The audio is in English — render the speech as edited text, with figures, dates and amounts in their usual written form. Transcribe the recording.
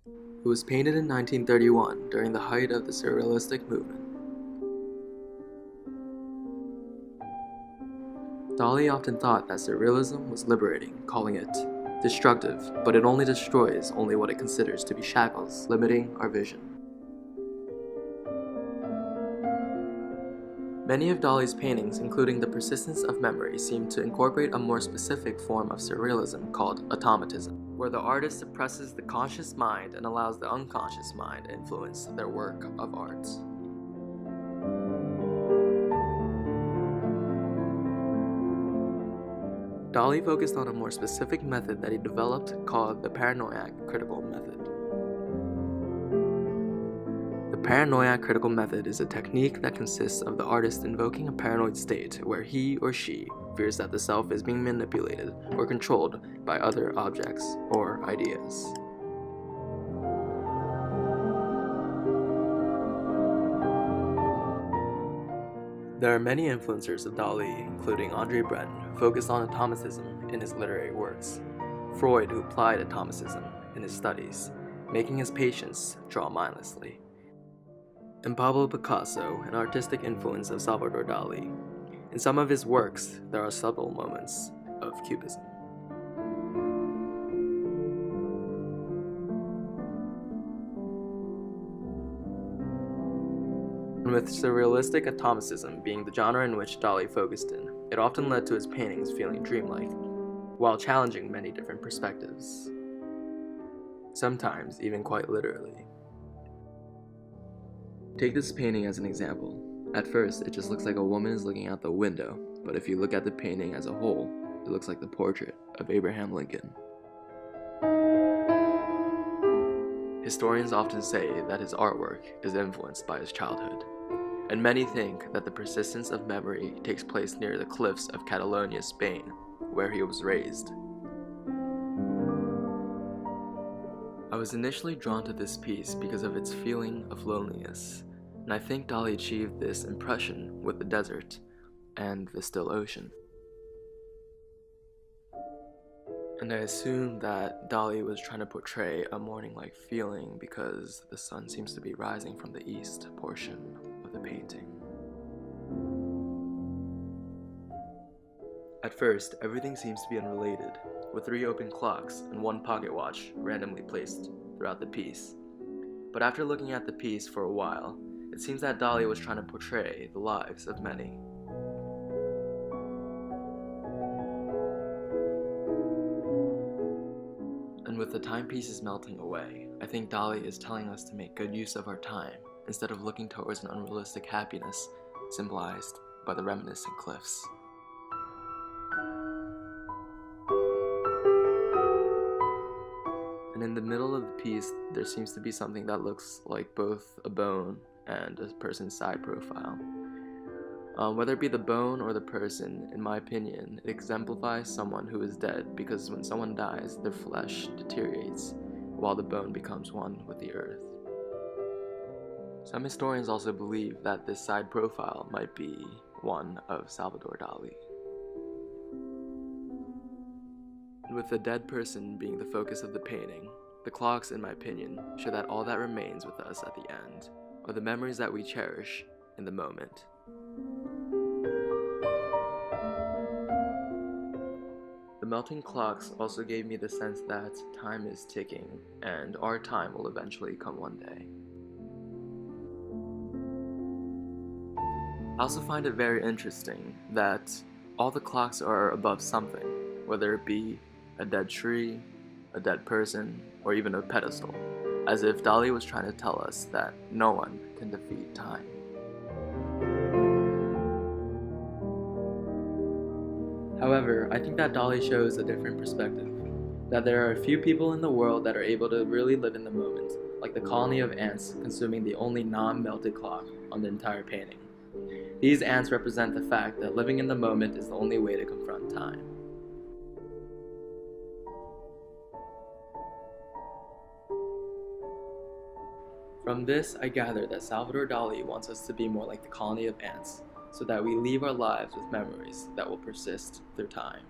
It was painted in 1931 during the height of the Surrealistic movement. Dali often thought that Surrealism was liberating, calling it destructive, but it only destroys what it considers to be shackles, limiting our vision. Many of Dali's paintings, including The Persistence of Memory, seem to incorporate a more specific form of surrealism called automatism, where the artist suppresses the conscious mind and allows the unconscious mind to influence their work of art. Dali focused on a more specific method that he developed called the paranoid critical method. The paranoid critical method is a technique that consists of the artist invoking a paranoid state where he or she fears that the self is being manipulated or controlled by other objects or ideas. There are many influencers of Dali, including Andre Breton, who focused on automatism in his literary works, Freud, who applied automatism in his studies, making his patients draw mindlessly, and Pablo Picasso, an artistic influence of Salvador Dali. In some of his works, there are subtle moments of Cubism. With surrealistic automatism being the genre in which Dali focused in, it often led to his paintings feeling dreamlike, while challenging many different perspectives, sometimes even quite literally. Take this painting as an example. At first, it just looks like a woman is looking out the window, but if you look at the painting as a whole, it looks like the portrait of Abraham Lincoln. Historians often say that his artwork is influenced by his childhood, and many think that the persistence of memory takes place near the cliffs of Catalonia, Spain, where he was raised. I was initially drawn to this piece because of its feeling of loneliness, and I think Dali achieved this impression with the desert and the still ocean. And I assume that Dali was trying to portray a morning-like feeling because the sun seems to be rising from the east portion of the painting. At first, everything seems to be unrelated, with 3 open clocks and 1 pocket watch randomly placed throughout the piece. But after looking at the piece for a while, it seems that Dali was trying to portray the lives of many. And with the timepieces melting away, I think Dali is telling us to make good use of our time instead of looking towards an unrealistic happiness symbolized by the reminiscent cliffs. And in the middle of the piece, there seems to be something that looks like both a bone and a person's side profile. Whether it be the bone or the person, in my opinion, it exemplifies someone who is dead because when someone dies, their flesh deteriorates while the bone becomes one with the earth. Some historians also believe that this side profile might be one of Salvador Dali. And with the dead person being the focus of the painting, the clocks, in my opinion, show that all that remains with us at the end are the memories that we cherish in the moment. The melting clocks also gave me the sense that time is ticking, and our time will eventually come one day. I also find it very interesting that all the clocks are above something, whether it be a dead tree, a dead person, or even a pedestal, as if Dali was trying to tell us that no one can defeat time. However, I think that Dali shows a different perspective, that there are a few people in the world that are able to really live in the moment, like the colony of ants consuming the only non-melted clock on the entire painting. These ants represent the fact that living in the moment is the only way to confront time. From this, I gather that Salvador Dali wants us to be more like the colony of ants, so that we leave our lives with memories that will persist through time.